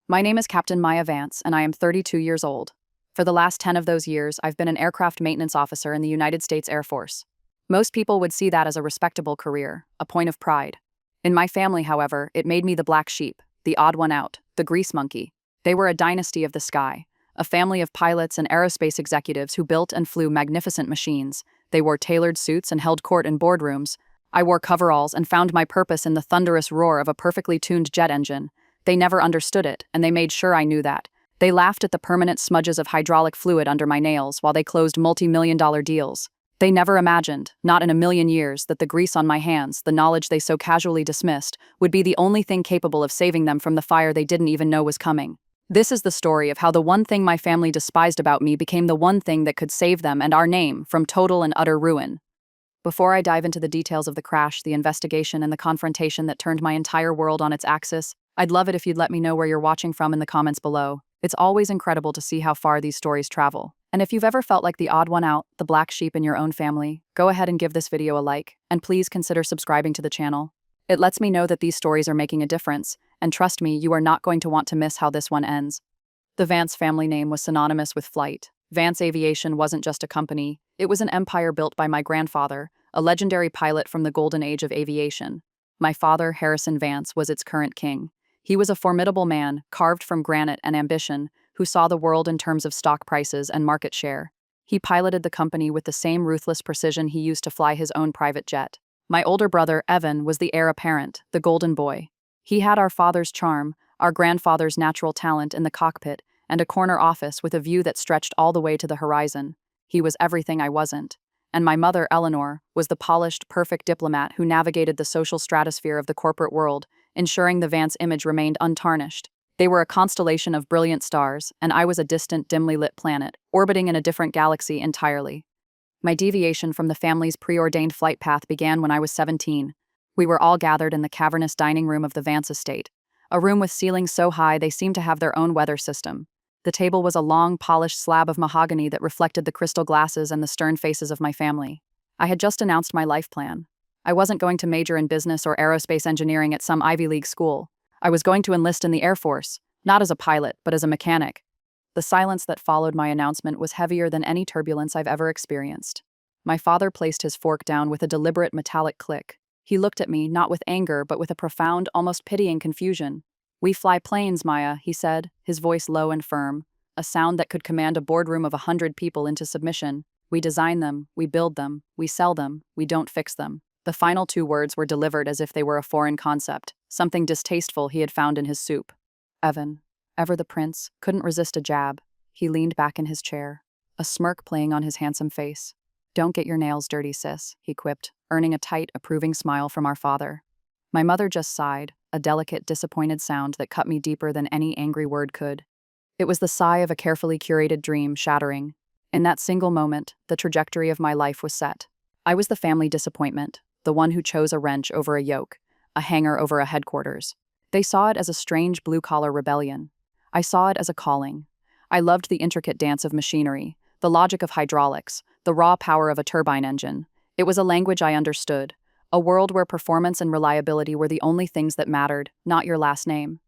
My name is Captain Maya Vance, and I am 32 years old. For the last 10 of those years, I've been an aircraft maintenance officer in the United States Air Force. Most people would see that as a respectable career, a point of pride. In my family, however, it made me the black sheep, the odd one out, the grease monkey. They were a dynasty of the sky, a family of pilots and aerospace executives who built and flew magnificent machines. They wore tailored suits and held court in boardrooms. I wore coveralls and found my purpose in the thunderous roar of a perfectly tuned jet engine. They never understood it, and they made sure I knew that. They laughed at the permanent smudges of hydraulic fluid under my nails while they closed multi-million-dollar deals. They never imagined, not in a million years, that the grease on my hands, the knowledge they so casually dismissed, would be the only thing capable of saving them from the fire they didn't even know was coming. This is the story of how the one thing my family despised about me became the one thing that could save them and our name from total and utter ruin. Before I dive into the details of the crash, the investigation, and the confrontation that turned my entire world on its axis, I'd love it if you'd let me know where you're watching from in the comments below. It's always incredible to see how far these stories travel. And if you've ever felt like the odd one out, the black sheep in your own family, go ahead and give this video a like, and please consider subscribing to the channel. It lets me know that these stories are making a difference, and trust me, you are not going to want to miss how this one ends. The Vance family name was synonymous with flight. Vance Aviation wasn't just a company, it was an empire built by my grandfather, a legendary pilot from the golden age of aviation. My father, Harrison Vance, was its current king. He was a formidable man, carved from granite and ambition, who saw the world in terms of stock prices and market share. He piloted the company with the same ruthless precision he used to fly his own private jet. My older brother, Evan, was the heir apparent, the golden boy. He had our father's charm, our grandfather's natural talent in the cockpit, and a corner office with a view that stretched all the way to the horizon. He was everything I wasn't. And my mother, Eleanor, was the polished, perfect diplomat who navigated the social stratosphere of the corporate world, ensuring the Vance image remained untarnished. They were a constellation of brilliant stars, and I was a distant, dimly lit planet, orbiting in a different galaxy entirely. My deviation from the family's preordained flight path began when I was 17. We were all gathered in the cavernous dining room of the Vance estate, a room with ceilings so high they seemed to have their own weather system. The table was a long, polished slab of mahogany that reflected the crystal glasses and the stern faces of my family. I had just announced my life plan. I wasn't going to major in business or aerospace engineering at some Ivy League school. I was going to enlist in the Air Force, not as a pilot, but as a mechanic. The silence that followed my announcement was heavier than any turbulence I've ever experienced. My father placed his fork down with a deliberate metallic click. He looked at me, not with anger, but with a profound, almost pitying confusion. "We fly planes, Maya," he said, his voice low and firm, a sound that could command a boardroom of 100 people into submission. "We design them, we build them, we sell them, we don't fix them." The final two words were delivered as if they were a foreign concept, something distasteful he had found in his soup. Evan, ever the prince, couldn't resist a jab. He leaned back in his chair, a smirk playing on his handsome face. "Don't get your nails dirty, sis," he quipped, earning a tight, approving smile from our father. My mother just sighed, a delicate, disappointed sound that cut me deeper than any angry word could. It was the sigh of a carefully curated dream shattering. In that single moment, the trajectory of my life was set. I was the family disappointment, the one who chose a wrench over a yoke, a hangar over a headquarters. They saw it as a strange blue-collar rebellion. I saw it as a calling. I loved the intricate dance of machinery, the logic of hydraulics, the raw power of a turbine engine. It was a language I understood, a world where performance and reliability were the only things that mattered, not your last name.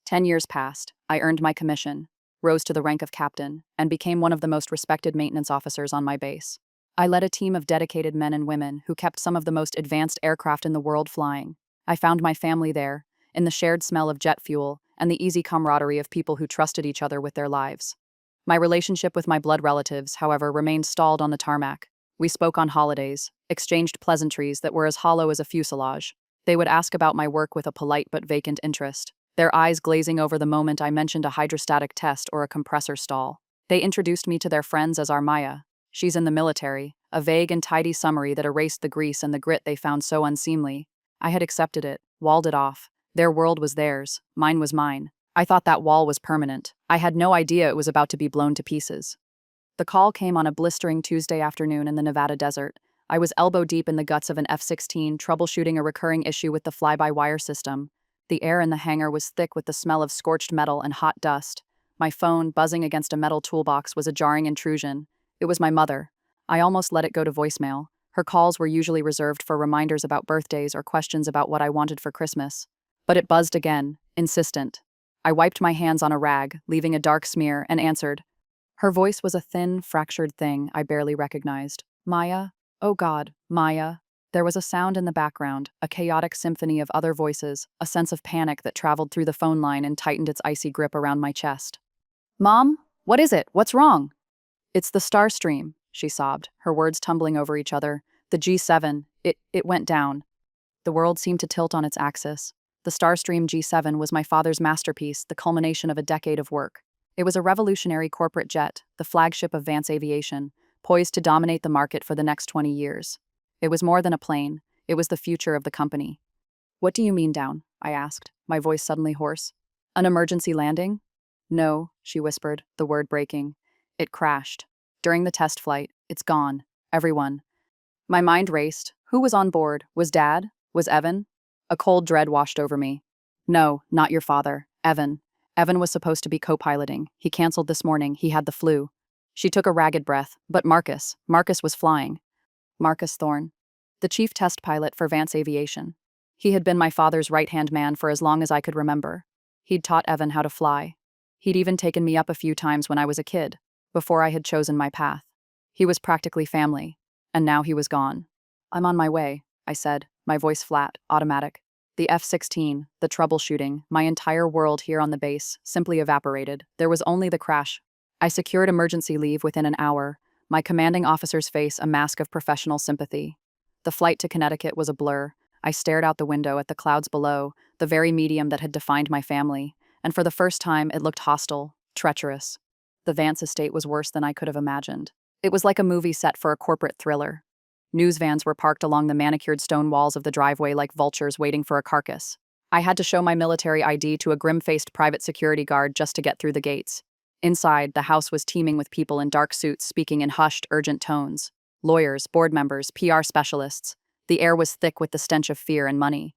10 years passed. I earned my commission, rose to the rank of captain, and became one of the most respected maintenance officers on my base. I led a team of dedicated men and women who kept some of the most advanced aircraft in the world flying. I found my family there, in the shared smell of jet fuel and the easy camaraderie of people who trusted each other with their lives. My relationship with my blood relatives, however, remained stalled on the tarmac. We spoke on holidays, exchanged pleasantries that were as hollow as a fuselage. They would ask about my work with a polite but vacant interest, their eyes glazing over the moment I mentioned a hydrostatic test or a compressor stall. They introduced me to their friends as our Maya. "She's in the military," a vague and tidy summary that erased the grease and the grit they found so unseemly. I had accepted it, walled it off. Their world was theirs, mine was mine. I thought that wall was permanent. I had no idea it was about to be blown to pieces. The call came on a blistering Tuesday afternoon in the Nevada desert. I was elbow-deep in the guts of an F-16, troubleshooting a recurring issue with the fly-by-wire system. The air in the hangar was thick with the smell of scorched metal and hot dust. My phone, buzzing against a metal toolbox, was a jarring intrusion. It was my mother. I almost let it go to voicemail. Her calls were usually reserved for reminders about birthdays or questions about what I wanted for Christmas. But it buzzed again, insistent. I wiped my hands on a rag, leaving a dark smear, and answered. Her voice was a thin, fractured thing I barely recognized. Maya? Oh God, Maya. There was a sound in the background, a chaotic symphony of other voices, a sense of panic that traveled through the phone line and tightened its icy grip around my chest. Mom? What is it? What's wrong? It's the Starstream, she sobbed, her words tumbling over each other. The G7, it went down. The world seemed to tilt on its axis. The Starstream G7 was my father's masterpiece, the culmination of a decade of work. It was a revolutionary corporate jet, the flagship of Vance Aviation, poised to dominate the market for the next 20 years. It was more than a plane, it was the future of the company. What do you mean down? I asked, my voice suddenly hoarse. An emergency landing? No, she whispered, the word breaking. It crashed. During the test flight, it's gone. Everyone. My mind raced. Who was on board? Was Dad? Was Evan? A cold dread washed over me. No, not your father. Evan. Evan was supposed to be co-piloting. He canceled this morning. He had the flu. She took a ragged breath. But Marcus. Marcus was flying. Marcus Thorne. The chief test pilot for Vance Aviation. He had been my father's right-hand man for as long as I could remember. He'd taught Evan how to fly. He'd even taken me up a few times when I was a kid, before I had chosen my path. He was practically family. And now he was gone. I'm on my way, I said, my voice flat, automatic. The F-16, the troubleshooting, my entire world here on the base, simply evaporated. There was only the crash. I secured emergency leave within an hour, my commanding officer's face a mask of professional sympathy. The flight to Connecticut was a blur. I stared out the window at the clouds below, the very medium that had defined my family, and for the first time it looked hostile, treacherous. The Vance estate was worse than I could have imagined. It was like a movie set for a corporate thriller. News vans were parked along the manicured stone walls of the driveway like vultures waiting for a carcass. I had to show my military ID to a grim-faced private security guard just to get through the gates. Inside, the house was teeming with people in dark suits speaking in hushed, urgent tones. Lawyers, board members, PR specialists. The air was thick with the stench of fear and money.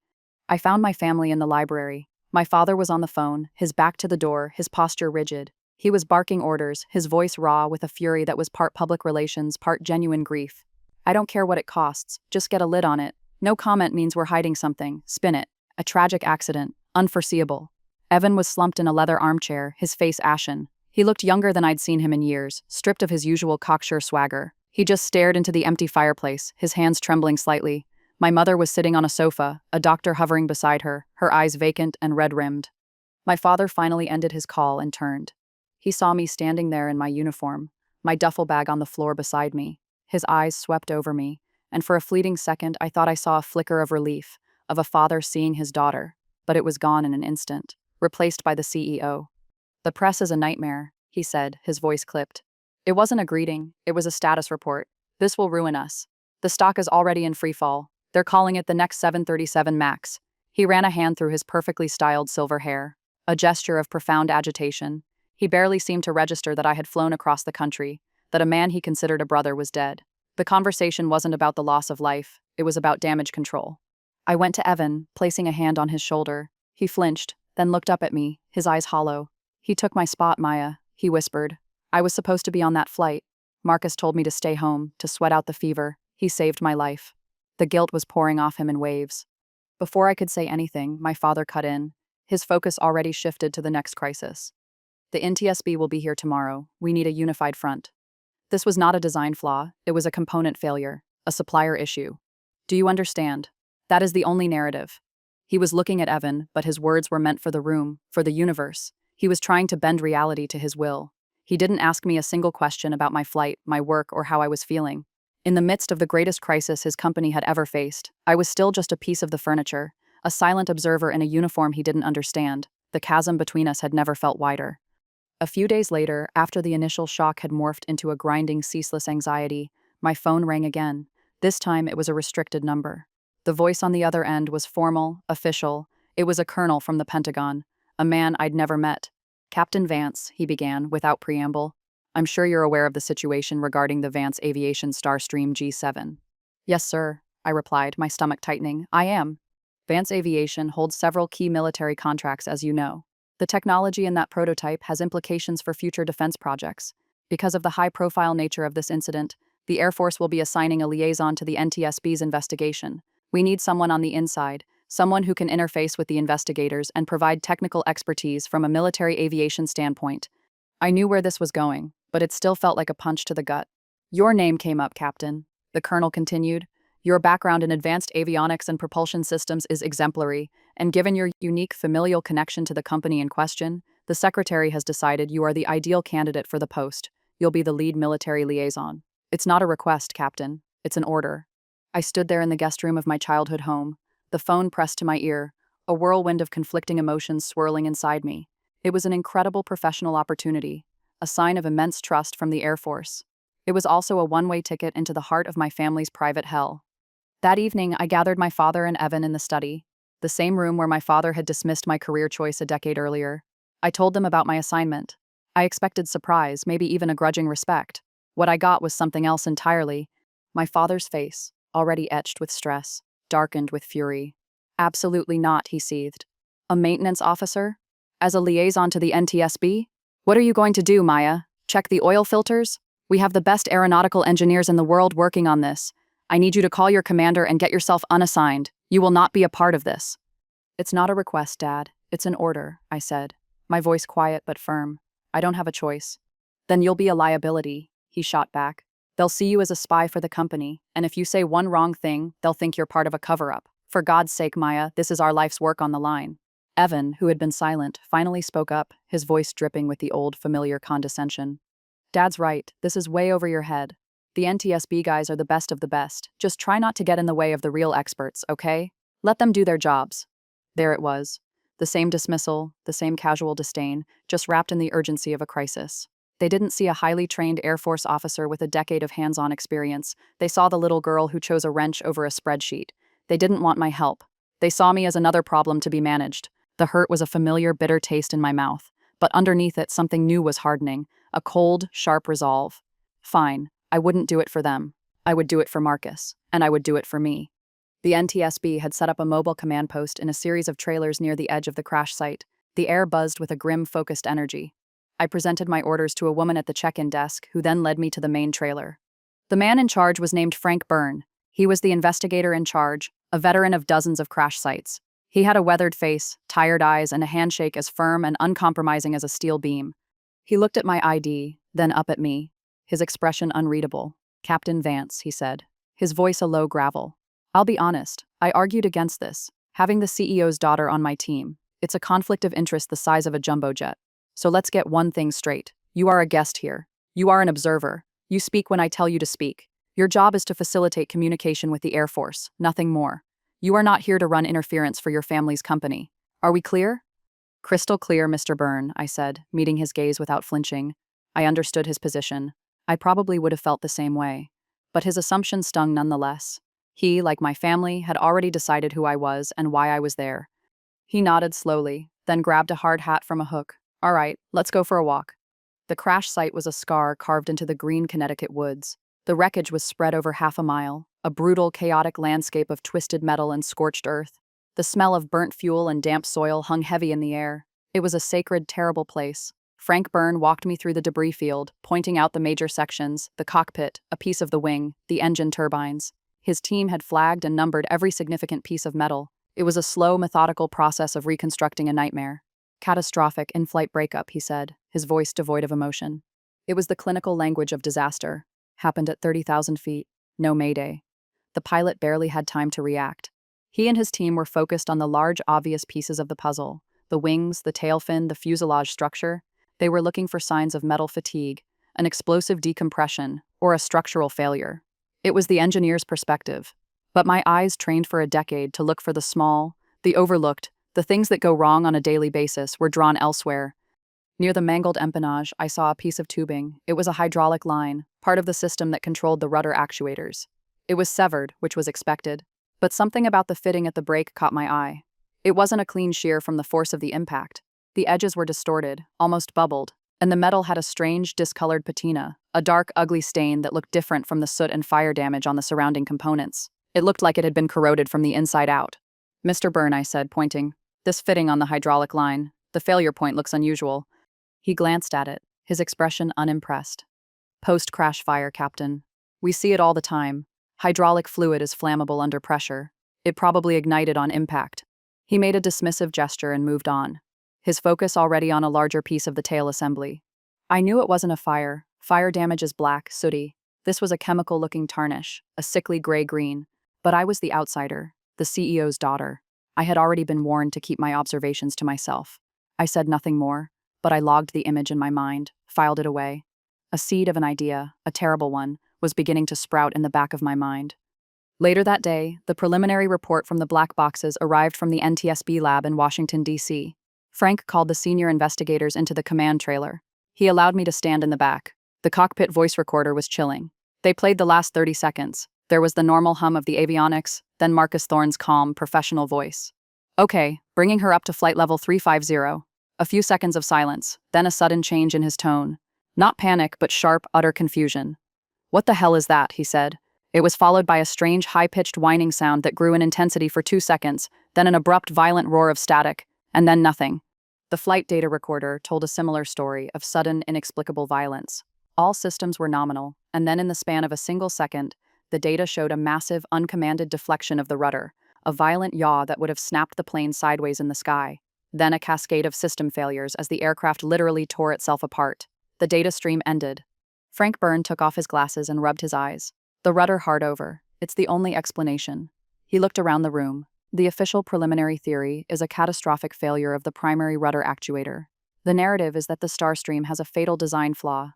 I found my family in the library. My father was on the phone, his back to the door, his posture rigid. He was barking orders, his voice raw with a fury that was part public relations, part genuine grief. I don't care what it costs, just get a lid on it. No comment means we're hiding something. Spin it. A tragic accident. Unforeseeable. Evan was slumped in a leather armchair, his face ashen. He looked younger than I'd seen him in years, stripped of his usual cocksure swagger. He just stared into the empty fireplace, his hands trembling slightly. My mother was sitting on a sofa, a doctor hovering beside her, her eyes vacant and red-rimmed. My father finally ended his call and turned. He saw me standing there in my uniform, my duffel bag on the floor beside me. His eyes swept over me, and for a fleeting second I thought I saw a flicker of relief, of a father seeing his daughter, but it was gone in an instant, replaced by the CEO. The press is a nightmare, he said, his voice clipped. It wasn't a greeting, it was a status report. This will ruin us. The stock is already in free fall. They're calling it the next 737 MAX. He ran a hand through his perfectly styled silver hair, a gesture of profound agitation. He barely seemed to register that I had flown across the country, that a man he considered a brother was dead. The conversation wasn't about the loss of life, it was about damage control. I went to Evan, placing a hand on his shoulder. He flinched, then looked up at me, his eyes hollow. He took my spot, Maya, he whispered. I was supposed to be on that flight. Marcus told me to stay home, to sweat out the fever. He saved my life. The guilt was pouring off him in waves. Before I could say anything, my father cut in. His focus already shifted to the next crisis. The NTSB will be here tomorrow. We need a unified front. This was not a design flaw, it was a component failure, a supplier issue. Do you understand? That is the only narrative. He was looking at Evan, but his words were meant for the room, for the universe. He was trying to bend reality to his will. He didn't ask me a single question about my flight, my work, or how I was feeling. In the midst of the greatest crisis his company had ever faced, I was still just a piece of the furniture, a silent observer in a uniform he didn't understand. The chasm between us had never felt wider. A few days later, after the initial shock had morphed into a grinding, ceaseless anxiety, my phone rang again. This time it was a restricted number. The voice on the other end was formal, official. It was a colonel from the Pentagon, a man I'd never met. Captain Vance, he began, without preamble. I'm sure you're aware of the situation regarding the Vance Aviation Starstream G7. Yes, sir, I replied, my stomach tightening. I am. Vance Aviation holds several key military contracts, as you know. The technology in that prototype has implications for future defense projects. Because of the high-profile nature of this incident, the Air Force will be assigning a liaison to the NTSB's investigation. We need someone on the inside, someone who can interface with the investigators and provide technical expertise from a military aviation standpoint. I knew where this was going, but it still felt like a punch to the gut. Your name came up, Captain, the colonel continued. Your background in advanced avionics and propulsion systems is exemplary, and given your unique familial connection to the company in question, the secretary has decided you are the ideal candidate for the post. You'll be the lead military liaison. It's not a request, Captain. It's an order. I stood there in the guest room of my childhood home, the phone pressed to my ear, a whirlwind of conflicting emotions swirling inside me. It was an incredible professional opportunity, a sign of immense trust from the Air Force. It was also a one-way ticket into the heart of my family's private hell. That evening, I gathered my father and Evan in the study, the same room where my father had dismissed my career choice a decade earlier. I told them about my assignment. I expected surprise, maybe even a grudging respect. What I got was something else entirely. My father's face, already etched with stress, darkened with fury. Absolutely not, he seethed. A maintenance officer? As a liaison to the NTSB? What are you going to do, Maya? Check the oil filters? We have the best aeronautical engineers in the world working on this. I need you to call your commander and get yourself unassigned. You will not be a part of this. It's not a request, Dad. It's an order, I said, my voice quiet but firm. I don't have a choice. Then you'll be a liability, he shot back. They'll see you as a spy for the company, and if you say one wrong thing, they'll think you're part of a cover-up. For God's sake, Maya, this is our life's work on the line. Evan, who had been silent, finally spoke up, his voice dripping with the old, familiar condescension. Dad's right, this is way over your head. The NTSB guys are the best of the best. Just try not to get in the way of the real experts, okay? Let them do their jobs. There it was. The same dismissal, the same casual disdain, just wrapped in the urgency of a crisis. They didn't see a highly trained Air Force officer with a decade of hands-on experience. They saw the little girl who chose a wrench over a spreadsheet. They didn't want my help. They saw me as another problem to be managed. The hurt was a familiar, bitter taste in my mouth. But underneath it, something new was hardening, a cold, sharp resolve. Fine, I wouldn't do it for them. I would do it for Marcus, and I would do it for me. The NTSB had set up a mobile command post in a series of trailers near the edge of the crash site. The air buzzed with a grim, focused energy. I presented my orders to a woman at the check-in desk, who then led me to the main trailer. The man in charge was named Frank Byrne. He was the investigator in charge, a veteran of dozens of crash sites. He had a weathered face, tired eyes, and a handshake as firm and uncompromising as a steel beam. He looked at my ID, then up at me, his expression unreadable. Captain Vance, he said, his voice a low gravel. I'll be honest, I argued against this. Having the CEO's daughter on my team, it's a conflict of interest the size of a jumbo jet. So let's get one thing straight. You are a guest here. You are an observer. You speak when I tell you to speak. Your job is to facilitate communication with the Air Force, nothing more. You are not here to run interference for your family's company. Are we clear? Crystal clear, Mr. Byrne, I said, meeting his gaze without flinching. I understood his position. I probably would have felt the same way. But his assumption stung nonetheless. He, like my family, had already decided who I was and why I was there. He nodded slowly, then grabbed a hard hat from a hook. All right, let's go for a walk. The crash site was a scar carved into the green Connecticut woods. The wreckage was spread over half a mile, a brutal, chaotic landscape of twisted metal and scorched earth. The smell of burnt fuel and damp soil hung heavy in the air. It was a sacred, terrible place. Frank Byrne walked me through the debris field, pointing out the major sections, the cockpit, a piece of the wing, the engine turbines. His team had flagged and numbered every significant piece of metal. It was a slow, methodical process of reconstructing a nightmare. Catastrophic in-flight breakup, he said, his voice devoid of emotion. It was the clinical language of disaster. Happened at 30,000 feet. No mayday. The pilot barely had time to react. He and his team were focused on the large, obvious pieces of the puzzle. The wings, the tail fin, the fuselage structure. They were looking for signs of metal fatigue, an explosive decompression, or a structural failure. It was the engineer's perspective. But my eyes, trained for a decade to look for the small, the overlooked, the things that go wrong on a daily basis, were drawn elsewhere. Near the mangled empennage, I saw a piece of tubing. It was a hydraulic line, part of the system that controlled the rudder actuators. It was severed, which was expected, but something about the fitting at the brake caught my eye. It wasn't a clean shear from the force of the impact. The edges were distorted, almost bubbled, and the metal had a strange, discolored patina, a dark, ugly stain that looked different from the soot and fire damage on the surrounding components. It looked like it had been corroded from the inside out. Mr. Byrne, I said, pointing. This fitting on the hydraulic line, the failure point looks unusual. He glanced at it, his expression unimpressed. Post-crash fire, Captain. We see it all the time. Hydraulic fluid is flammable under pressure. It probably ignited on impact. He made a dismissive gesture and moved on, his focus already on a larger piece of the tail assembly. I knew it wasn't a fire. Fire damage is black, sooty. This was a chemical-looking tarnish, a sickly gray-green. But I was the outsider, the CEO's daughter. I had already been warned to keep my observations to myself. I said nothing more, but I logged the image in my mind, filed it away. A seed of an idea, a terrible one, was beginning to sprout in the back of my mind. Later that day, the preliminary report from the black boxes arrived from the NTSB lab in Washington, D.C. Frank called the senior investigators into the command trailer. He allowed me to stand in the back. The cockpit voice recorder was chilling. They played the last 30 seconds. There was the normal hum of the avionics, then Marcus Thorne's calm, professional voice. Okay, bringing her up to flight level 350. A few seconds of silence, then a sudden change in his tone. Not panic, but sharp, utter confusion. What the hell is that, he said. It was followed by a strange, high-pitched whining sound that grew in intensity for 2 seconds, then an abrupt, violent roar of static, and then nothing. The flight data recorder told a similar story of sudden, inexplicable violence. All systems were nominal, and then in the span of a single second, the data showed a massive, uncommanded deflection of the rudder, a violent yaw that would have snapped the plane sideways in the sky. Then a cascade of system failures as the aircraft literally tore itself apart. The data stream ended. Frank Byrne took off his glasses and rubbed his eyes. The rudder hard over. It's the only explanation. He looked around the room. The official preliminary theory is a catastrophic failure of the primary rudder actuator. The narrative is that the Starstream has a fatal design flaw.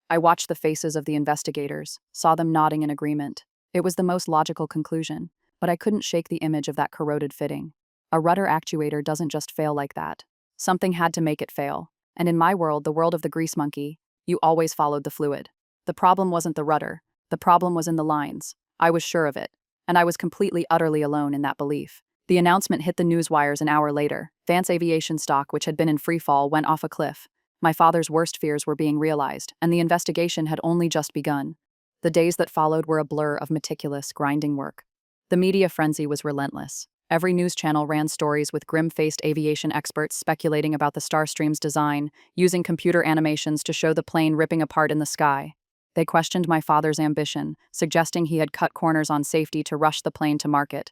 I watched the faces of the investigators, saw them nodding in agreement. It was the most logical conclusion, but I couldn't shake the image of that corroded fitting. A rudder actuator doesn't just fail like that. Something had to make it fail. And in my world, the world of the grease monkey, you always followed the fluid. The problem wasn't the rudder. The problem was in the lines. I was sure of it. And I was completely, utterly alone in that belief. The announcement hit the news wires an hour later. Vance Aviation stock, which had been in free fall, went off a cliff. My father's worst fears were being realized, and the investigation had only just begun. The days that followed were a blur of meticulous, grinding work. The media frenzy was relentless. Every news channel ran stories with grim-faced aviation experts speculating about the Starstream's design, using computer animations to show the plane ripping apart in the sky. They questioned my father's ambition, suggesting he had cut corners on safety to rush the plane to market.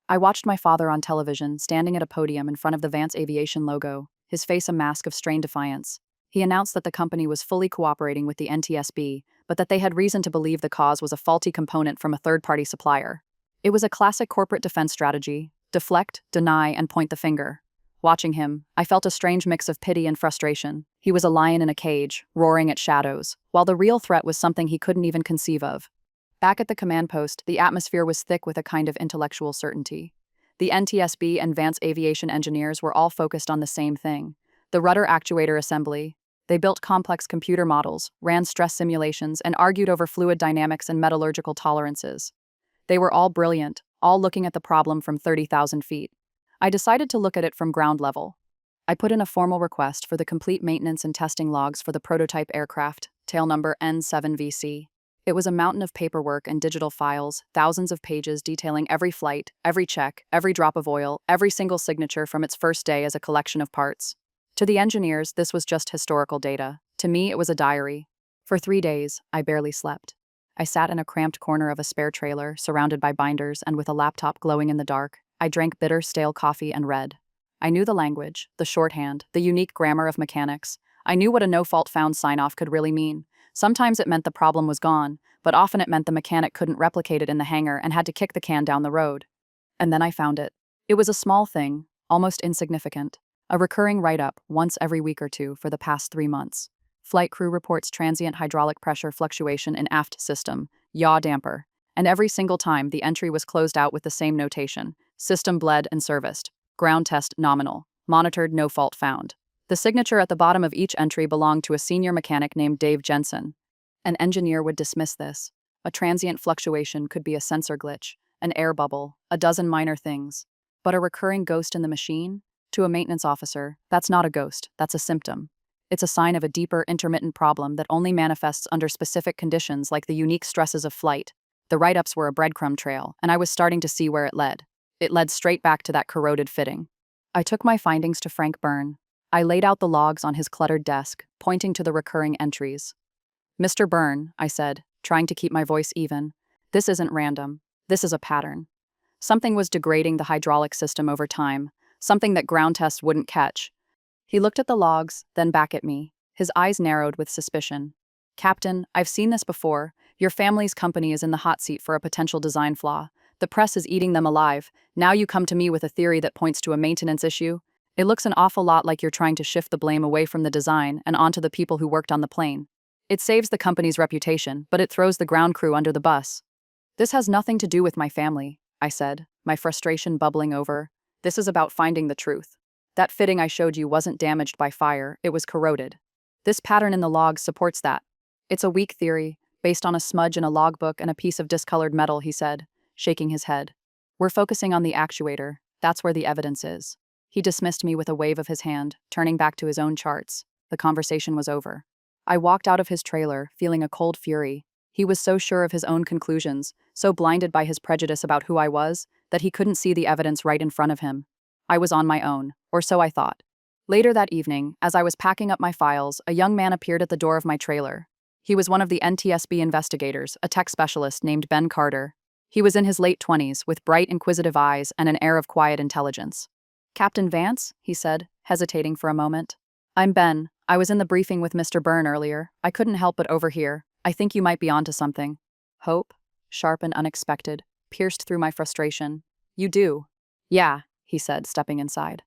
I watched my father on television, standing at a podium in front of the Vance Aviation logo, his face a mask of strained defiance. He announced that the company was fully cooperating with the NTSB, but that they had reason to believe the cause was a faulty component from a third-party supplier. It was a classic corporate defense strategy: deflect, deny, and point the finger. Watching him, I felt a strange mix of pity and frustration. He was a lion in a cage, roaring at shadows, while the real threat was something he couldn't even conceive of. Back at the command post, the atmosphere was thick with a kind of intellectual certainty. The NTSB and Vance Aviation engineers were all focused on the same thing: the rudder actuator assembly. They built complex computer models, ran stress simulations, and argued over fluid dynamics and metallurgical tolerances. They were all brilliant, all looking at the problem from 30,000 feet. I decided to look at it from ground level. I put in a formal request for the complete maintenance and testing logs for the prototype aircraft, tail number N7VC. It was a mountain of paperwork and digital files, thousands of pages detailing every flight, every check, every drop of oil, every single signature from its first day as a collection of parts. To the engineers, this was just historical data. To me, it was a diary. For 3 days, I barely slept. I sat in a cramped corner of a spare trailer, surrounded by binders and with a laptop glowing in the dark. I drank bitter, stale coffee and read. I knew the language, the shorthand, the unique grammar of mechanics. I knew what a no-fault found sign-off could really mean. Sometimes it meant the problem was gone, but often it meant the mechanic couldn't replicate it in the hangar and had to kick the can down the road. And then I found it. It was a small thing, almost insignificant. A recurring write-up once every week or two for the past 3 months. Flight crew reports transient hydraulic pressure fluctuation in aft system, yaw damper. And every single time, the entry was closed out with the same notation: system bled and serviced. Ground test nominal. Monitored, no fault found. The signature at the bottom of each entry belonged to a senior mechanic named Dave Jensen. An engineer would dismiss this. A transient fluctuation could be a sensor glitch, an air bubble, a dozen minor things. But a recurring ghost in the machine? To a maintenance officer, that's not a ghost, that's a symptom. It's a sign of a deeper, intermittent problem that only manifests under specific conditions like the unique stresses of flight. The write-ups were a breadcrumb trail, and I was starting to see where it led. It led straight back to that corroded fitting. I took my findings to Frank Byrne. I laid out the logs on his cluttered desk, pointing to the recurring entries. "Mr. Byrne," I said, trying to keep my voice even, "this isn't random. This is a pattern. Something was degrading the hydraulic system over time, something that ground tests wouldn't catch. He looked at the logs, then back at me. His eyes narrowed with suspicion. Captain, I've seen this before. Your family's company is in the hot seat for a potential design flaw. The press is eating them alive. Now you come to me with a theory that points to a maintenance issue? It looks an awful lot like you're trying to shift the blame away from the design and onto the people who worked on the plane. It saves the company's reputation, but it throws the ground crew under the bus. This has nothing to do with my family, I said, my frustration bubbling over. This is about finding the truth. That fitting I showed you wasn't damaged by fire, it was corroded. This pattern in the logs supports that. It's a weak theory, based on a smudge in a logbook and a piece of discolored metal, he said, shaking his head. We're focusing on the actuator. That's where the evidence is. He dismissed me with a wave of his hand, turning back to his own charts. The conversation was over. I walked out of his trailer, feeling a cold fury. He was so sure of his own conclusions, so blinded by his prejudice about who I was, that he couldn't see the evidence right in front of him. I was on my own, or so I thought. Later that evening, as I was packing up my files, a young man appeared at the door of my trailer. He was one of the NTSB investigators, a tech specialist named Ben Carter. He was in his late 20s, with bright, inquisitive eyes and an air of quiet intelligence. Captain Vance, he said, hesitating for a moment. I'm Ben. I was in the briefing with Mr. Byrne earlier. I couldn't help but overhear. I think you might be onto something. Hope, sharp and unexpected, pierced through my frustration. You do? Yeah, he said, stepping inside.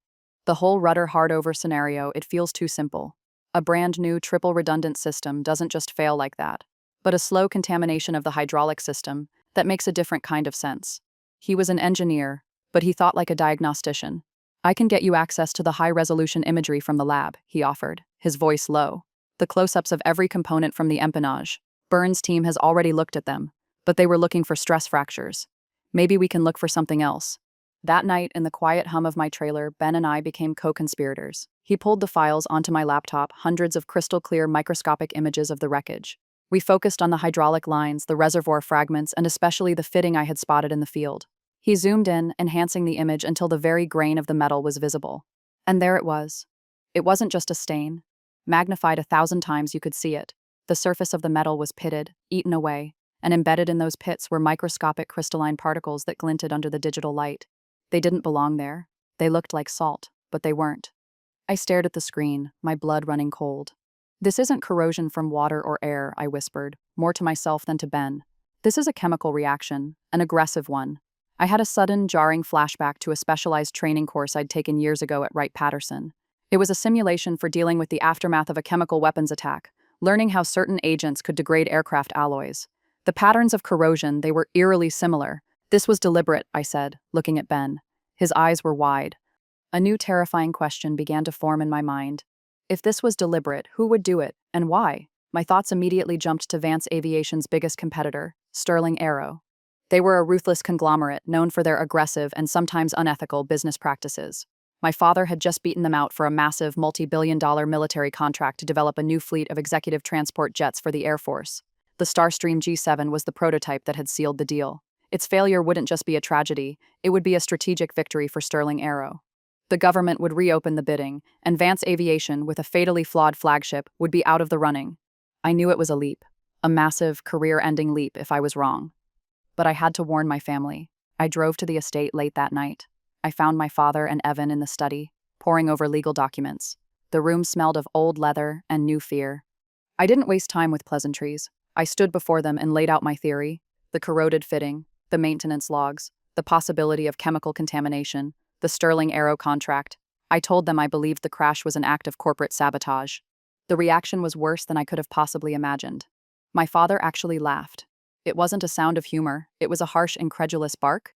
The whole rudder hard-over scenario, it feels too simple. A brand new triple redundant system doesn't just fail like that, but a slow contamination of the hydraulic system that makes a different kind of sense. He was an engineer, but he thought like a diagnostician. I can get you access to the high-resolution imagery from the lab, he offered, his voice low. The close-ups of every component from the empennage. Byrne's team has already looked at them, but they were looking for stress fractures. Maybe we can look for something else. That night, in the quiet hum of my trailer, Ben and I became co-conspirators. He pulled the files onto my laptop, hundreds of crystal-clear microscopic images of the wreckage. We focused on the hydraulic lines, the reservoir fragments, and especially the fitting I had spotted in the field. He zoomed in, enhancing the image until the very grain of the metal was visible. And there it was. It wasn't just a stain. Magnified 1,000 times, you could see it. The surface of the metal was pitted, eaten away, and embedded in those pits were microscopic crystalline particles that glinted under the digital light. They didn't belong there. They looked like salt, but they weren't. I stared at the screen, my blood running cold. This isn't corrosion from water or air, I whispered, more to myself than to Ben. This is a chemical reaction, an aggressive one. I had a sudden, jarring flashback to a specialized training course I'd taken years ago at Wright-Patterson. It was a simulation for dealing with the aftermath of a chemical weapons attack, learning how certain agents could degrade aircraft alloys. The patterns of corrosion, they were eerily similar. This was deliberate, I said, looking at Ben. His eyes were wide. A new terrifying question began to form in my mind. If this was deliberate, who would do it, and why? My thoughts immediately jumped to Vance Aviation's biggest competitor, Sterling Aero. They were a ruthless conglomerate known for their aggressive and sometimes unethical business practices. My father had just beaten them out for a massive multi-billion-dollar military contract to develop a new fleet of executive transport jets for the Air Force. The Starstream G7 was the prototype that had sealed the deal. Its failure wouldn't just be a tragedy, it would be a strategic victory for Sterling Aero. The government would reopen the bidding, and Vance Aviation, with a fatally flawed flagship, would be out of the running. I knew it was a leap, a massive, career-ending leap if I was wrong. But I had to warn my family. I drove to the estate late that night. I found my father and Evan in the study, poring over legal documents. The room smelled of old leather and new fear. I didn't waste time with pleasantries. I stood before them and laid out my theory: the corroded fitting, the maintenance logs, the possibility of chemical contamination, the Sterling Aero contract. I told them I believed the crash was an act of corporate sabotage. The reaction was worse than I could have possibly imagined. My father actually laughed. It wasn't a sound of humor, it was a harsh, incredulous bark.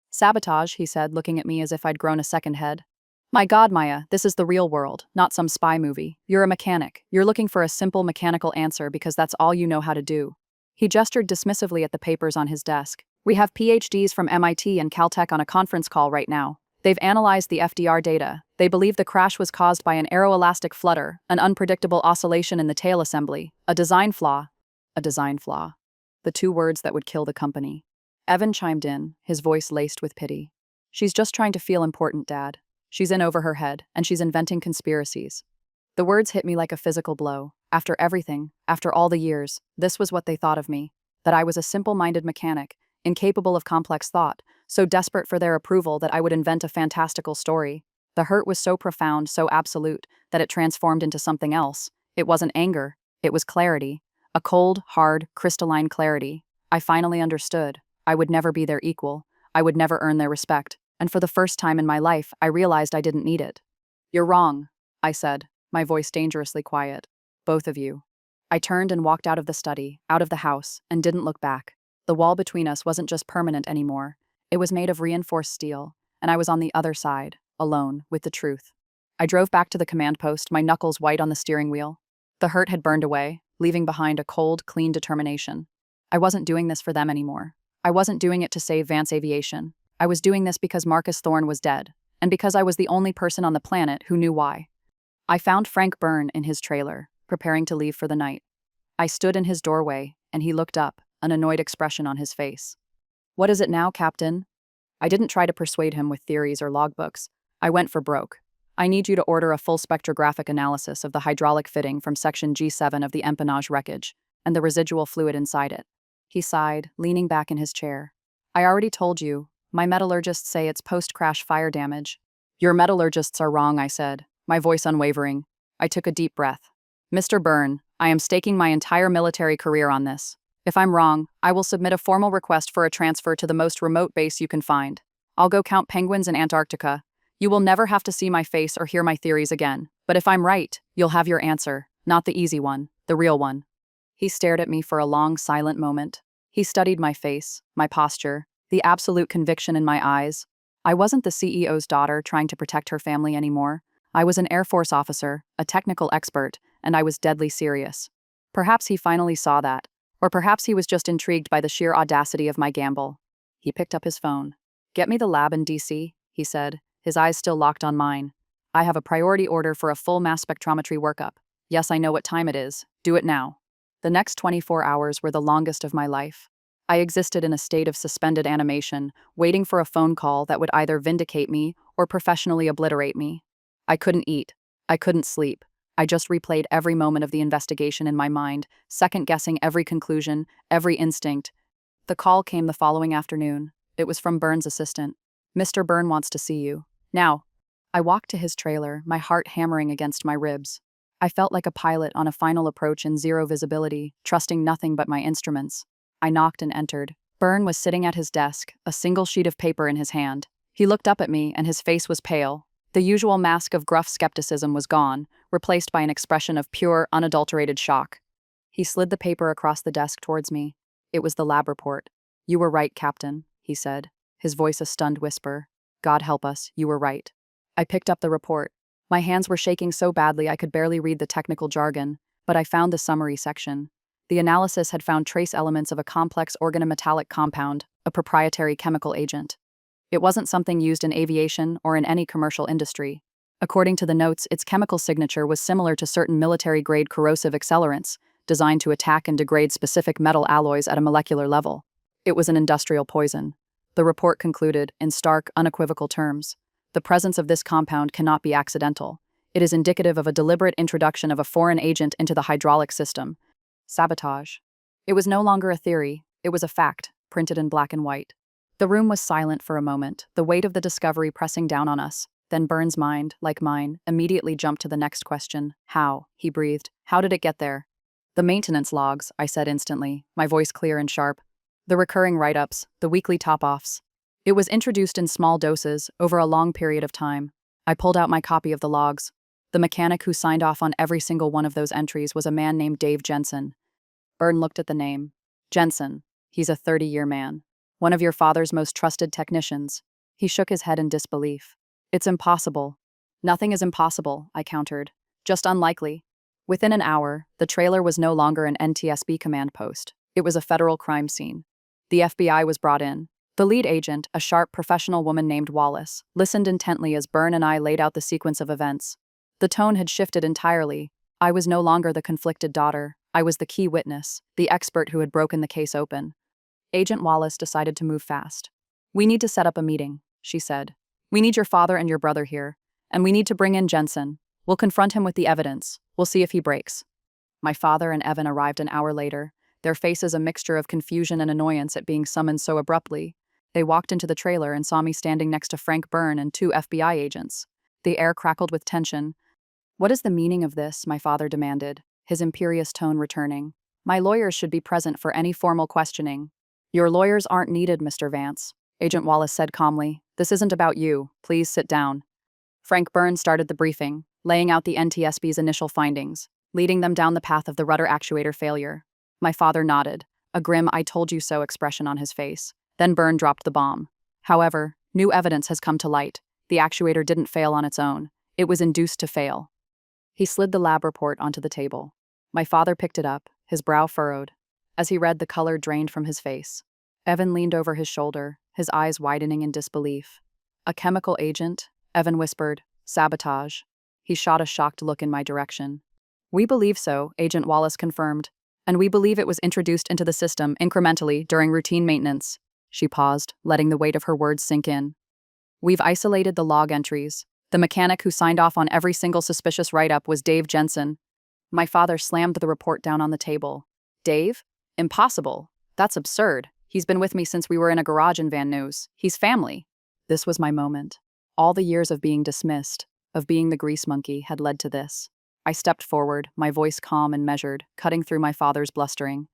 Sabotage, he said, looking at me as if I'd grown a second head. My God, Maya, this is the real world, not some spy movie. You're a mechanic. You're looking for a simple mechanical answer because that's all you know how to do. He gestured dismissively at the papers on his desk. We have PhDs from MIT and Caltech on a conference call right now. They've analyzed the FDR data. They believe the crash was caused by an aeroelastic flutter, an unpredictable oscillation in the tail assembly, a design flaw. A design flaw. The two words that would kill the company. Evan chimed in, his voice laced with pity. She's just trying to feel important, Dad. She's in over her head, and she's inventing conspiracies. The words hit me like a physical blow. After everything, after all the years, this was what they thought of me. That I was a simple-minded mechanic, incapable of complex thought, so desperate for their approval that I would invent a fantastical story. The hurt was so profound, so absolute, that it transformed into something else. It wasn't anger, it was clarity. A cold, hard, crystalline clarity. I finally understood. I would never be their equal. I would never earn their respect. And for the first time in my life, I realized I didn't need it. "You're wrong," I said, my voice dangerously quiet. "Both of you." I turned and walked out of the study, out of the house, and didn't look back. The wall between us wasn't just permanent anymore. It was made of reinforced steel, and I was on the other side, alone, with the truth. I drove back to the command post, my knuckles white on the steering wheel. The hurt had burned away, leaving behind a cold, clean determination. I wasn't doing this for them anymore. I wasn't doing it to save Vance Aviation. I was doing this because Marcus Thorne was dead, and because I was the only person on the planet who knew why. I found Frank Byrne in his trailer, preparing to leave for the night. I stood in his doorway, and he looked up, an annoyed expression on his face. "What is it now, Captain?" I didn't try to persuade him with theories or logbooks. I went for broke. "I need you to order a full spectrographic analysis of the hydraulic fitting from section G7 of the empennage wreckage, and the residual fluid inside it." He sighed, leaning back in his chair. "I already told you. My metallurgists say it's post-crash fire damage." "Your metallurgists are wrong," I said, my voice unwavering. I took a deep breath. "Mr. Byrne, I am staking my entire military career on this. If I'm wrong, I will submit a formal request for a transfer to the most remote base you can find. I'll go count penguins in Antarctica. You will never have to see my face or hear my theories again. But if I'm right, you'll have your answer, not the easy one, the real one." He stared at me for a long, silent moment. He studied my face, my posture, the absolute conviction in my eyes. I wasn't the CEO's daughter trying to protect her family anymore. I was an Air Force officer, a technical expert, and I was deadly serious. Perhaps he finally saw that, or perhaps he was just intrigued by the sheer audacity of my gamble. He picked up his phone. "Get me the lab in DC, he said, his eyes still locked on mine. "I have a priority order for a full mass spectrometry workup. Yes, I know what time it is. Do it now." The next 24 hours were the longest of my life. I existed in a state of suspended animation, waiting for a phone call that would either vindicate me or professionally obliterate me. I couldn't eat. I couldn't sleep. I just replayed every moment of the investigation in my mind, second-guessing every conclusion, every instinct. The call came the following afternoon. It was from Byrne's assistant. "Mr. Byrne wants to see you. Now." I walked to his trailer, my heart hammering against my ribs. I felt like a pilot on a final approach in zero visibility, trusting nothing but my instruments. I knocked and entered. Byrne was sitting at his desk, a single sheet of paper in his hand. He looked up at me, and his face was pale. The usual mask of gruff skepticism was gone, replaced by an expression of pure, unadulterated shock. He slid the paper across the desk towards me. It was the lab report. "You were right, Captain," he said, his voice a stunned whisper. "God help us, you were right." I picked up the report. My hands were shaking so badly I could barely read the technical jargon, but I found the summary section. The analysis had found trace elements of a complex organometallic compound, a proprietary chemical agent. It wasn't something used in aviation or in any commercial industry. According to the notes, its chemical signature was similar to certain military-grade corrosive accelerants, designed to attack and degrade specific metal alloys at a molecular level. It was an industrial poison. The report concluded, in stark, unequivocal terms, "The presence of this compound cannot be accidental. It is indicative of a deliberate introduction of a foreign agent into the hydraulic system. Sabotage." It was no longer a theory, it was a fact, printed in black and white. The room was silent for a moment, the weight of the discovery pressing down on us. Then Byrne's mind, like mine, immediately jumped to the next question. "How?" he breathed. "How did it get there?" "The maintenance logs," I said instantly, my voice clear and sharp. "The recurring write-ups, the weekly top-offs. It was introduced in small doses, over a long period of time." I pulled out my copy of the logs. The mechanic who signed off on every single one of those entries was a man named Dave Jensen. Byrne looked at the name. "Jensen. He's a 30-year man. One of your father's most trusted technicians." He shook his head in disbelief. "It's impossible." "Nothing is impossible," I countered. "Just unlikely." Within an hour, the trailer was no longer an NTSB command post. It was a federal crime scene. The FBI was brought in. The lead agent, a sharp professional woman named Wallace, listened intently as Byrne and I laid out the sequence of events. The tone had shifted entirely. I was no longer the conflicted daughter. I was the key witness, the expert who had broken the case open. Agent Wallace decided to move fast. "We need to set up a meeting," she said. "We need your father and your brother here, and we need to bring in Jensen. We'll confront him with the evidence. We'll see if he breaks." My father and Evan arrived an hour later, their faces a mixture of confusion and annoyance at being summoned so abruptly. They walked into the trailer and saw me standing next to Frank Byrne and two FBI agents. The air crackled with tension. "What is the meaning of this?" my father demanded, his imperious tone returning. "My lawyers should be present for any formal questioning." "Your lawyers aren't needed, Mr. Vance," Agent Wallace said calmly. "This isn't about you. Please sit down." Frank Byrne started the briefing, laying out the NTSB's initial findings, leading them down the path of the rudder actuator failure. My father nodded, a grim "I told you so" expression on his face. Then Byrne dropped the bomb. "However, new evidence has come to light. The actuator didn't fail on its own. It was induced to fail." He slid the lab report onto the table. My father picked it up, his brow furrowed. As he read, the color drained from his face. Evan leaned over his shoulder, his eyes widening in disbelief. "A chemical agent?" Evan whispered. "Sabotage." He shot a shocked look in my direction. "We believe so," Agent Wallace confirmed. "And we believe it was introduced into the system incrementally during routine maintenance." She paused, letting the weight of her words sink in. "We've isolated the log entries. The mechanic who signed off on every single suspicious write-up was Dave Jensen." My father slammed the report down on the table. "Dave? Impossible. That's absurd. He's been with me since we were in a garage in Van Nuys. He's family." This was my moment. All the years of being dismissed, of being the grease monkey, had led to this. I stepped forward, my voice calm and measured, cutting through my father's blustering.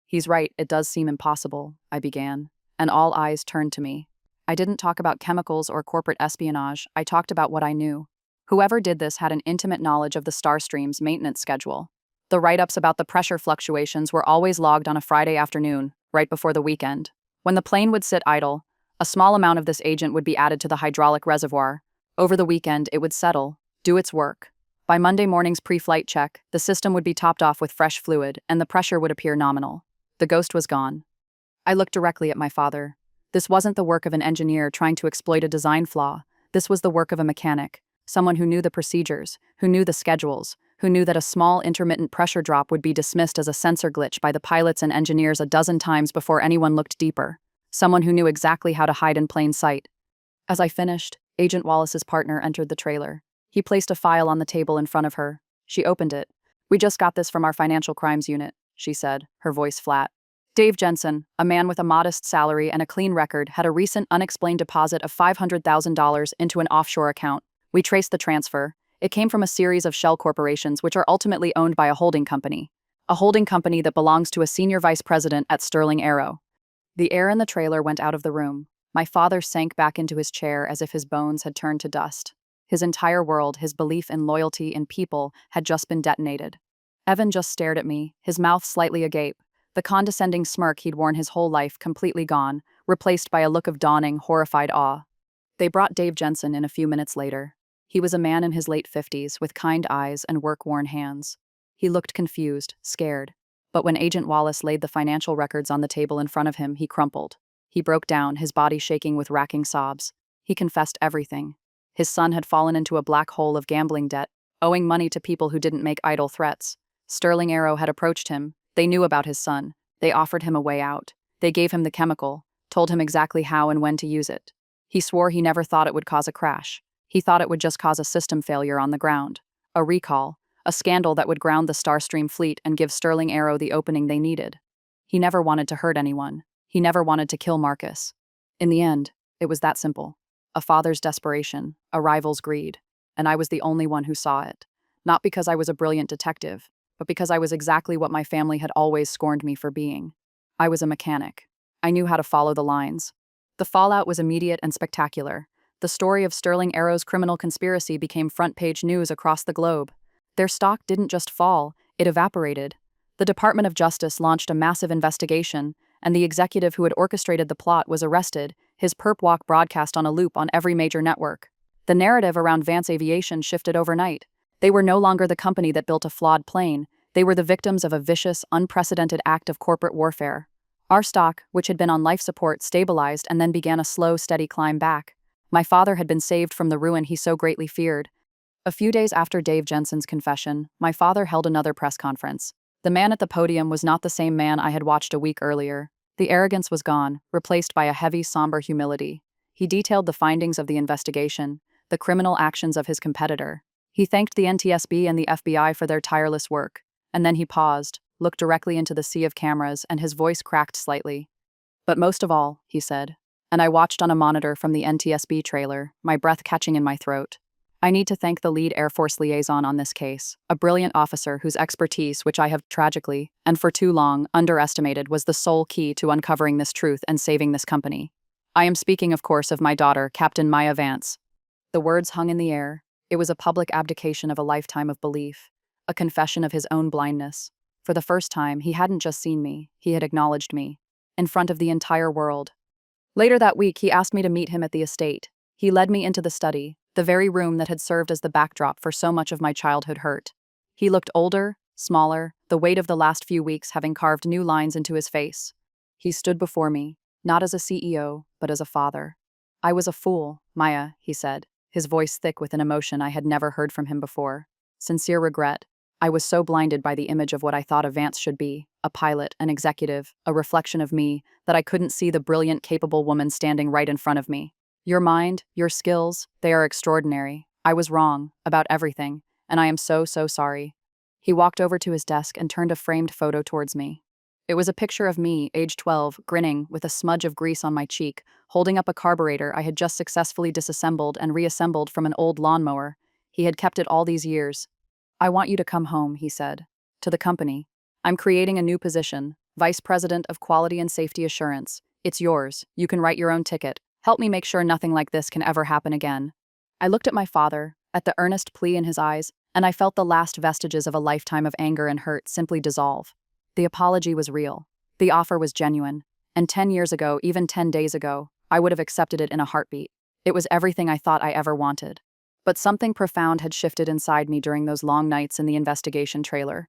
"He's right, it does seem impossible," I began, and all eyes turned to me. I didn't talk about chemicals or corporate espionage, I talked about what I knew. Whoever did this had an intimate knowledge of the Starstream's maintenance schedule. The write-ups about the pressure fluctuations were always logged on a Friday afternoon, right before the weekend. When the plane would sit idle, a small amount of this agent would be added to the hydraulic reservoir. Over the weekend, it would settle, do its work. By Monday morning's pre-flight check, the system would be topped off with fresh fluid, and the pressure would appear nominal. The ghost was gone. I looked directly at my father. This wasn't the work of an engineer trying to exploit a design flaw. This was the work of a mechanic, someone who knew the procedures, who knew the schedules, who knew that a small intermittent pressure drop would be dismissed as a sensor glitch by the pilots and engineers a dozen times before anyone looked deeper. Someone who knew exactly how to hide in plain sight. As I finished, Agent Wallace's partner entered the trailer. He placed a file on the table in front of her. She opened it. "We just got this from our financial crimes unit," she said, her voice flat. "Dave Jensen, a man with a modest salary and a clean record, had a recent unexplained deposit of $500,000 into an offshore account. We traced the transfer. It came from a series of shell corporations which are ultimately owned by a holding company. A holding company that belongs to a senior vice president at Sterling Aero." The air in the trailer went out of the room. My father sank back into his chair as if his bones had turned to dust. His entire world, his belief in loyalty in people, had just been detonated. Evan just stared at me, his mouth slightly agape, the condescending smirk he'd worn his whole life completely gone, replaced by a look of dawning, horrified awe. They brought Dave Jensen in a few minutes later. He was a man in his late 50s with kind eyes and work-worn hands. He looked confused, scared. But when Agent Wallace laid the financial records on the table in front of him, he crumpled. He broke down, his body shaking with racking sobs. He confessed everything. His son had fallen into a black hole of gambling debt, owing money to people who didn't make idle threats. Sterling Aero had approached him. They knew about his son. They offered him a way out. They gave him the chemical, told him exactly how and when to use it. He swore he never thought it would cause a crash. He thought it would just cause a system failure on the ground. A recall. A scandal that would ground the Starstream fleet and give Sterling Aero the opening they needed. He never wanted to hurt anyone. He never wanted to kill Marcus. In the end, it was that simple. A father's desperation, a rival's greed. And I was the only one who saw it. Not because I was a brilliant detective, but because I was exactly what my family had always scorned me for being. I was a mechanic. I knew how to follow the lines. The fallout was immediate and spectacular. The story of Sterling Aero's criminal conspiracy became front-page news across the globe. Their stock didn't just fall, it evaporated. The Department of Justice launched a massive investigation, and the executive who had orchestrated the plot was arrested, his perp walk broadcast on a loop on every major network. The narrative around Vance Aviation shifted overnight. They were no longer the company that built a flawed plane. They were the victims of a vicious, unprecedented act of corporate warfare. Our stock, which had been on life support, stabilized and then began a slow, steady climb back. My father had been saved from the ruin he so greatly feared. A few days after Dave Jensen's confession, my father held another press conference. The man at the podium was not the same man I had watched a week earlier. The arrogance was gone, replaced by a heavy, somber humility. He detailed the findings of the investigation, the criminal actions of his competitor. He thanked the NTSB and the FBI for their tireless work. And then he paused, looked directly into the sea of cameras, and his voice cracked slightly. "But most of all," he said, and I watched on a monitor from the NTSB trailer, my breath catching in my throat. I need to thank the lead Air Force liaison on this case, a brilliant officer whose expertise, which I have tragically, and for too long, underestimated, was the sole key to uncovering this truth and saving this company. I am speaking, of course, of my daughter, Captain Maya Vance. The words hung in the air. It was a public abdication of a lifetime of belief, a confession of his own blindness. For the first time, he hadn't just seen me, he had acknowledged me, in front of the entire world. Later that week, he asked me to meet him at the estate. He led me into the study, the very room that had served as the backdrop for so much of my childhood hurt. He looked older, smaller, the weight of the last few weeks having carved new lines into his face. He stood before me, not as a CEO, but as a father. "I was a fool, Maya," he said, his voice thick with an emotion I had never heard from him before. Sincere regret. I was so blinded by the image of what I thought a Vance should be, a pilot, an executive, a reflection of me, that I couldn't see the brilliant, capable woman standing right in front of me. "Your mind, your skills, they are extraordinary. I was wrong, about everything, and I am so sorry." He walked over to his desk and turned a framed photo towards me. It was a picture of me, age 12, grinning, with a smudge of grease on my cheek, holding up a carburetor I had just successfully disassembled and reassembled from an old lawnmower. He had kept it all these years. "I want you to come home," he said, "to the company. I'm creating a new position, Vice President of Quality and Safety Assurance. It's yours. You can write your own ticket. Help me make sure nothing like this can ever happen again." I looked at my father, at the earnest plea in his eyes, and I felt the last vestiges of a lifetime of anger and hurt simply dissolve. The apology was real. The offer was genuine. And 10 years ago, even 10 days ago, I would have accepted it in a heartbeat. It was everything I thought I ever wanted. But something profound had shifted inside me during those long nights in the investigation trailer.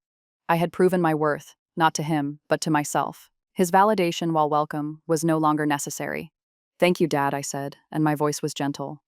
I had proven my worth, not to him, but to myself. His validation, while welcome, was no longer necessary. "Thank you, Dad," I said, and my voice was gentle.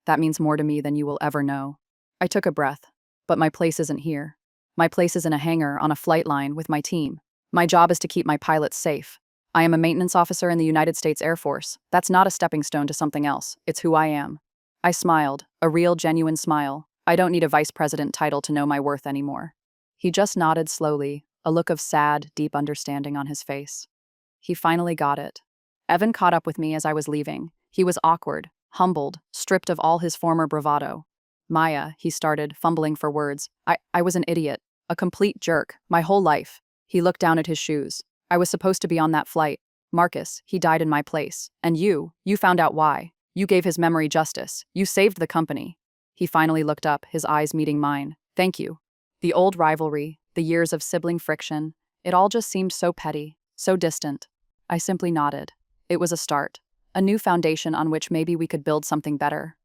"That means more to me than you will ever know." I took a breath. But my place isn't here. My place is in a hangar on a flight line with my team. My job is to keep my pilots safe. I am a maintenance officer in the United States Air Force. That's not a stepping stone to something else. It's who I am. I smiled, a real, genuine smile. I don't need a vice president title to know my worth anymore. He just nodded slowly, a look of sad, deep understanding on his face. He finally got it. Evan caught up with me as I was leaving. He was awkward, humbled, stripped of all his former bravado. "Maya," he started, fumbling for words. I was an idiot, a complete jerk, my whole life." He looked down at his shoes. "I was supposed to be on that flight. Marcus, he died in my place. And you found out why. You gave his memory justice. You saved the company." He finally looked up, his eyes meeting mine. "Thank you." The old rivalry, the years of sibling friction, it all just seemed so petty, so distant. I simply nodded. It was a start, a new foundation on which maybe we could build something better.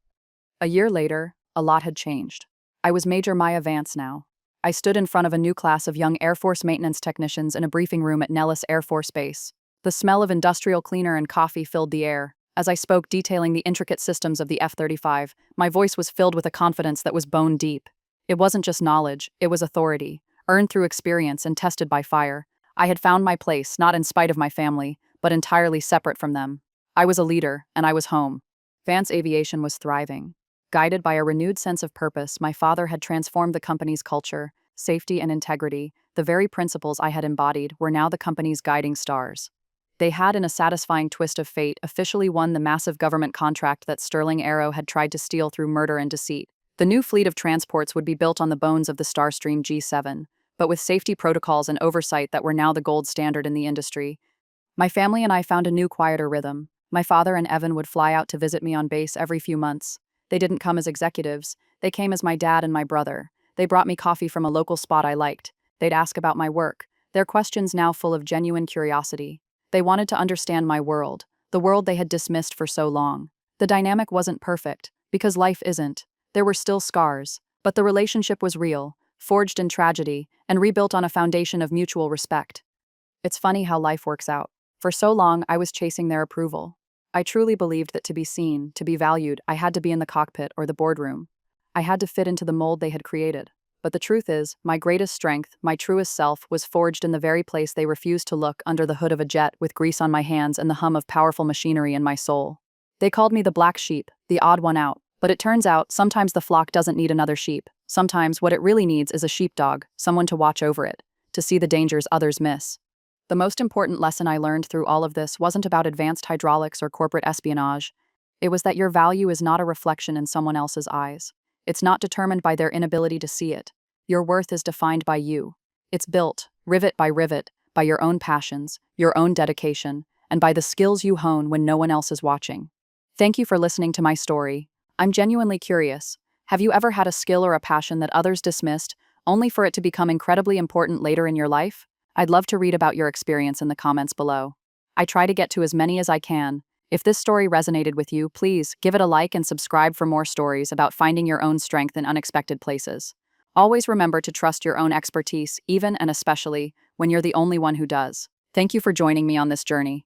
A year later, a lot had changed. I was Major Maya Vance now. I stood in front of a new class of young Air Force maintenance technicians in a briefing room at Nellis Air Force Base. The smell of industrial cleaner and coffee filled the air. As I spoke detailing the intricate systems of the F-35, my voice was filled with a confidence that was bone deep. It wasn't just knowledge, it was authority, earned through experience and tested by fire. I had found my place, not in spite of my family, but entirely separate from them. I was a leader, and I was home. Vance Aviation was thriving. Guided by a renewed sense of purpose, my father had transformed the company's culture, safety and integrity. The very principles I had embodied were now the company's guiding stars. They had, in a satisfying twist of fate, officially won the massive government contract that Sterling Aero had tried to steal through murder and deceit. The new fleet of transports would be built on the bones of the Starstream G7, but with safety protocols and oversight that were now the gold standard in the industry. My family and I found a new, quieter rhythm. My father and Evan would fly out to visit me on base every few months. They didn't come as executives. They came as my dad and my brother. They brought me coffee from a local spot I liked. They'd ask about my work, their questions now full of genuine curiosity. They wanted to understand my world, the world they had dismissed for so long. The dynamic wasn't perfect, because life isn't. There were still scars, but the relationship was real, forged in tragedy, and rebuilt on a foundation of mutual respect. It's funny how life works out. For so long, I was chasing their approval. I truly believed that to be seen, to be valued, I had to be in the cockpit or the boardroom. I had to fit into the mold they had created. But the truth is, my greatest strength, my truest self, was forged in the very place they refused to look, under the hood of a jet with grease on my hands and the hum of powerful machinery in my soul. They called me the black sheep, the odd one out. But it turns out, sometimes the flock doesn't need another sheep. Sometimes what it really needs is a sheepdog, someone to watch over it, to see the dangers others miss. The most important lesson I learned through all of this wasn't about advanced hydraulics or corporate espionage. It was that your value is not a reflection in someone else's eyes. It's not determined by their inability to see it. Your worth is defined by you. It's built, rivet, by your own passions, your own dedication, and by the skills you hone when no one else is watching. Thank you for listening to my story. I'm genuinely curious. Have you ever had a skill or a passion that others dismissed, only for it to become incredibly important later in your life? I'd love to read about your experience in the comments below. I try to get to as many as I can. If this story resonated with you, please give it a like and subscribe for more stories about finding your own strength in unexpected places. Always remember to trust your own expertise, even and especially when you're the only one who does. Thank you for joining me on this journey.